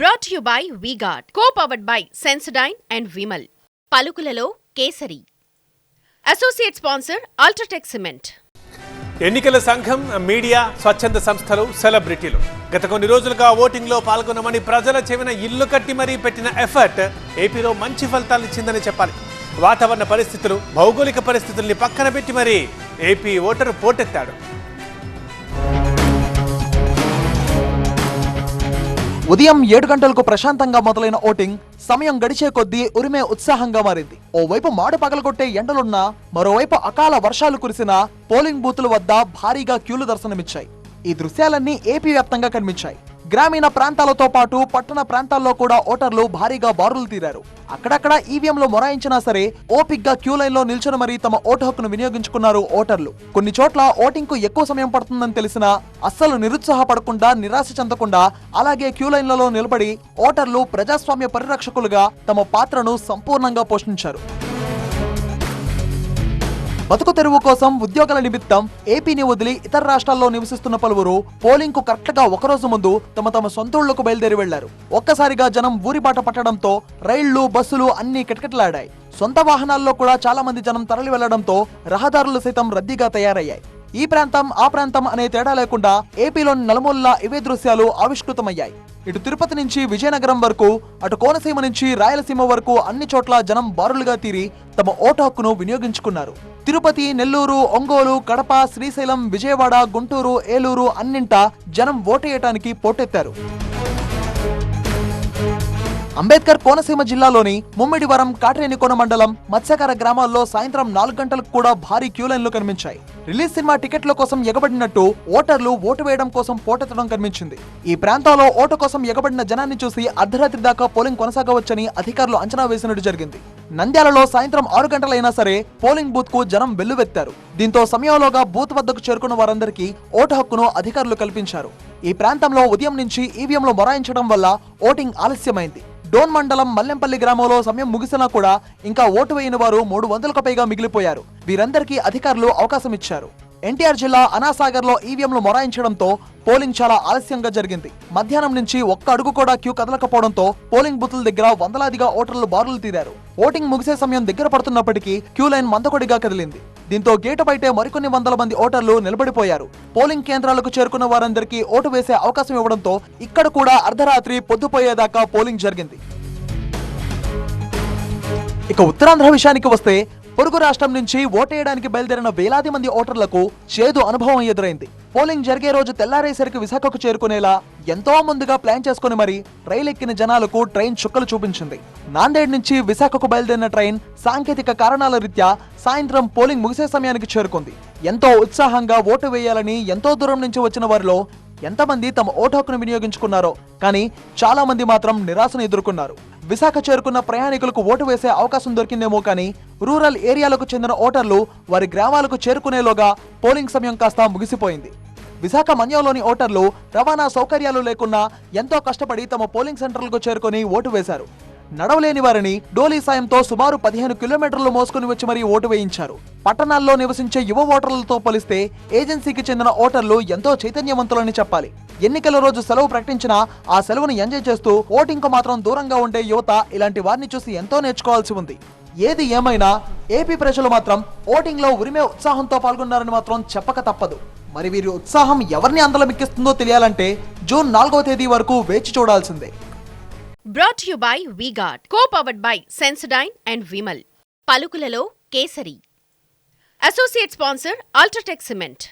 Brought to you by V-Guard, co-powered by Sensodyne and Vimal. పలుకులలో Kesari. Associate sponsor UltraTech cement. ఎన్నికల సంఘం, media, స్వచ్ఛంద సంస్థలు, సెలబ్రిటీలు గత కొన్ని రోజులుగా ఓటింగ్లో పాల్గొనమని ప్రజల చెవిన ఇల్లు కట్టి మరీ పెట్టిన ఎఫర్ట్ ఏపీలో మంచి ఫలితాలు ఇచ్చిందని చెప్పాలి. వాతావరణ పరిస్థితులు, భౌగోళిక పరిస్థితుల్ని పక్కన పెట్టి మరీ ఏపీ ఓటరు పోటెత్తాడు. ఉదయం 7 గంటలకు ప్రశాంతంగా మొదలైన ఓటింగ్ సమయం గడిచే కొద్దీ ఉరిమే ఉత్సాహంగా మారింది. ఓవైపు మాడు పగలగొట్టే ఎండలున్నా, మరోవైపు అకాల వర్షాలు కురిసినా పోలింగ్ బూతుల వద్ద భారీగా క్యూలు దర్శనమిచ్చాయి. ఈ దృశ్యాలన్నీ ఏపీ వ్యాప్తంగా కనిపించాయి. గ్రామీణ ప్రాంతాలతో పాటు పట్టణ ప్రాంతాల్లో కూడా ఓటర్లు భారీగా బారులు తీరారు. అక్కడక్కడ ఈవీఎంలు మొరాయించినా సరే ఓపిక్గా క్యూ లైన్ లో నిల్చొని మరీ తమ ఓటు హక్కును వినియోగించుకున్నారు ఓటర్లు. కొన్ని చోట్ల ఓటింగ్ కు ఎక్కువ సమయం పడుతుందని తెలిసినా అస్సలు నిరుత్సాహపడకుండా, నిరాశ చెందకుండా అలాగే క్యూ లైన్లలో నిలబడి ఓటర్లు ప్రజాస్వామ్య పరిరక్షకులుగా తమ పాత్రను సంపూర్ణంగా పోషించారు. బతుకు తెరువు కోసం ఉద్యోగాల నిమిత్తం ఏపీని వదిలి ఇతర రాష్ట్రాల్లో నివసిస్తున్న పలువురు పోలింగ్ కు కరెక్ట్ గా ఒకరోజు ముందు తమ సొంతూళ్లకు బయలుదేరి వెళ్లారు. ఒక్కసారిగా జనం ఊరిబాట పట్టడంతో రైళ్లు, బస్సులు అన్ని కిటకిటలాడాయి. సొంత వాహనాల్లో కూడా చాలా మంది జనం తరలి వెళ్లడంతో రహదారులు సైతం రద్దీగా తయారయ్యాయి. ఈ ప్రాంతం, ఆ ప్రాంతం అనే తేడా లేకుండా ఏపీలోని నలుమూలలా ఇవే దృశ్యాలు ఆవిష్కృతమయ్యాయి. ఇటు తిరుపతి నుంచి విజయనగరం వరకు, అటు కోనసీమ నుంచి రాయలసీమ వరకు అన్ని చోట్ల జనం బారులుగా తీరి తమ ఓటు హక్కును వినియోగించుకున్నారు. తిరుపతి, నెల్లూరు, ఒంగోలు, కడప, శ్రీశైలం, విజయవాడ, గుంటూరు, ఏలూరు అన్నింటా జనం ఓటేయటానికి పోటెత్తారు. అంబేద్కర్ కోనసీమ జిల్లాలోని ముమ్మిడివరం, కాట్రేనికోన మండలం మత్స్యకార గ్రామాల్లో సాయంత్రం 4 గంటలకు కూడా భారీ క్యూ లైన్లు కనిపించాయి. రిలీజ్ సినిమా టికెట్ల కోసం ఎగబడినట్టు ఓటర్లు ఓటు వేయడం కోసం పోటెత్తడం కనిపించింది. ఈ ప్రాంతాల్లో ఓటు కోసం ఎగబడిన జనాన్ని చూసి అర్ధరాత్రి దాకా పోలింగ్ కొనసాగవచ్చని అధికారులు అంచనా వేసినట్టు జరిగింది. నంద్యాలలో సాయంత్రం 6 గంటలైనా సరే పోలింగ్ బూత్ కు జనం వెల్లువెత్తారు. దీంతో సమయంలోగా బూత్ వద్దకు చేరుకున్న వారందరికీ ఓటు హక్కును అధికారులు కల్పించారు. ఈ ప్రాంతంలో ఉదయం నుంచి ఈవీఎంలు మొరాయించడం వల్ల ఓటింగ్ ఆలస్యమైంది. డోన్ మండలం మల్లెంపల్లి గ్రామంలో సమయం ముగిసినా కూడా ఇంకా ఓటు వేయని వారు 300కు పైగా మిగిలిపోయారు. వీరందరికీ అధికారులు అవకాశం ఇచ్చారు. ఎన్టీఆర్ జిల్లా అనాసాగర్లో ఈవీఎంలు మొరాయించడంతో పోలింగ్ చాలా ఆలస్యంగా జరిగింది. మధ్యాహ్నం నుంచి ఒక్క అడుగు కూడా క్యూ కదలకపోవడంతో పోలింగ్ బూతుల దగ్గర వందలాదిగా ఓటర్లు బారులు తీరారు. ఓటింగ్ ముగిసే సమయం దగ్గర పడుతున్నప్పటికీ క్యూ లైన్ మందకొడిగా కదిలింది. దీంతో గేటు బయటే మరికొన్ని వందల మంది ఓటర్లు నిలబడిపోయారు. పోలింగ్ కేంద్రాలకు చేరుకున్న వారందరికీ ఓటు వేసే అవకాశం ఇవ్వడంతో ఇక్కడ కూడా అర్ధరాత్రి పొద్దుపోయేదాకా పోలింగ్ జరిగింది. ఇక ఉత్తరాంధ్ర విషయానికి వస్తే పొరుగు రాష్ట్రం నుంచి ఓటేయడానికి బయలుదేరిన వేలాది మంది ఓటర్లకు చేదు అనుభవం ఎదురైంది. పోలింగ్ జరిగే రోజు తెల్లారేసరికి విశాఖకు చేరుకునేలా ఎంతో ముందుగా ప్లాన్ చేసుకుని మరి రైలు ఎక్కిన జనాలకు ట్రైన్ చుక్కలు చూపించింది. నాందేడ్ నుంచి విశాఖకు బయలుదేరిన ట్రైన్ సాంకేతిక కారణాల రీత్యా సాయంత్రం పోలింగ్ ముగిసే సమయానికి చేరుకుంది. ఎంతో ఉత్సాహంగా ఓటు వేయాలని ఎంతో దూరం నుంచి వచ్చిన వారిలో ఎంతమంది తమ ఓటు హక్కును వినియోగించుకున్నారో, కానీ చాలా మంది మాత్రం నిరాశను ఎదుర్కొన్నారు. విశాఖ చేరుకున్న ప్రయాణికులకు ఓటు వేసే అవకాశం దొరికిందేమో కానీ రూరల్ ఏరియాలకు చెందిన ఓటర్లు వారి గ్రామాలకు చేరుకునేలోగా పోలింగ్ సమయం కాస్త ముగిసిపోయింది. విశాఖ మన్యంలోని ఓటర్లు రవాణా సౌకర్యాలు లేకున్నా ఎంతో కష్టపడి తమ పోలింగ్ సెంటర్లకు చేరుకుని ఓటు వేశారు. నడవలేని వారిని డోలీ సాయంతో సుమారు 15 కిలోమీటర్లు మోసుకుని వచ్చి మరీ ఓటు వేయించారు. పట్టణాల్లో నివసించే యువ ఓటర్లతో పోలిస్తే ఏజెన్సీకి చెందిన ఓటర్లు ఎంతో చైతన్యవంతులని చెప్పాలి. ఎన్నికల రోజు సెలవు ప్రకటించినా ఆ సెలవును ఎంజాయ్ చేస్తూ ఓటింగ్ కు మాత్రం దూరంగా ఉండే యువత ఇలాంటి వారిని చూసి ఎంతో నేర్చుకోవాల్సి ఉంది. ఏది ఏమైనా ఏపీ ప్రజలు మాత్రం ఓటింగ్ లో ఉరిమే ఉత్సాహంతో పాల్గొన్నారని మాత్రం చెప్పక తప్పదు. మరి వీరి ఉత్సాహం ఎవరిని అందలమెక్కిస్తుందో తెలియాలంటే జూన్ 4వ తేదీ వరకు వేచి చూడాల్సిందే. Brought to you by V-Guard, co-powered by Sensodyne and Vimal. పలుకులలో Kesari. Associate sponsor UltraTech cement.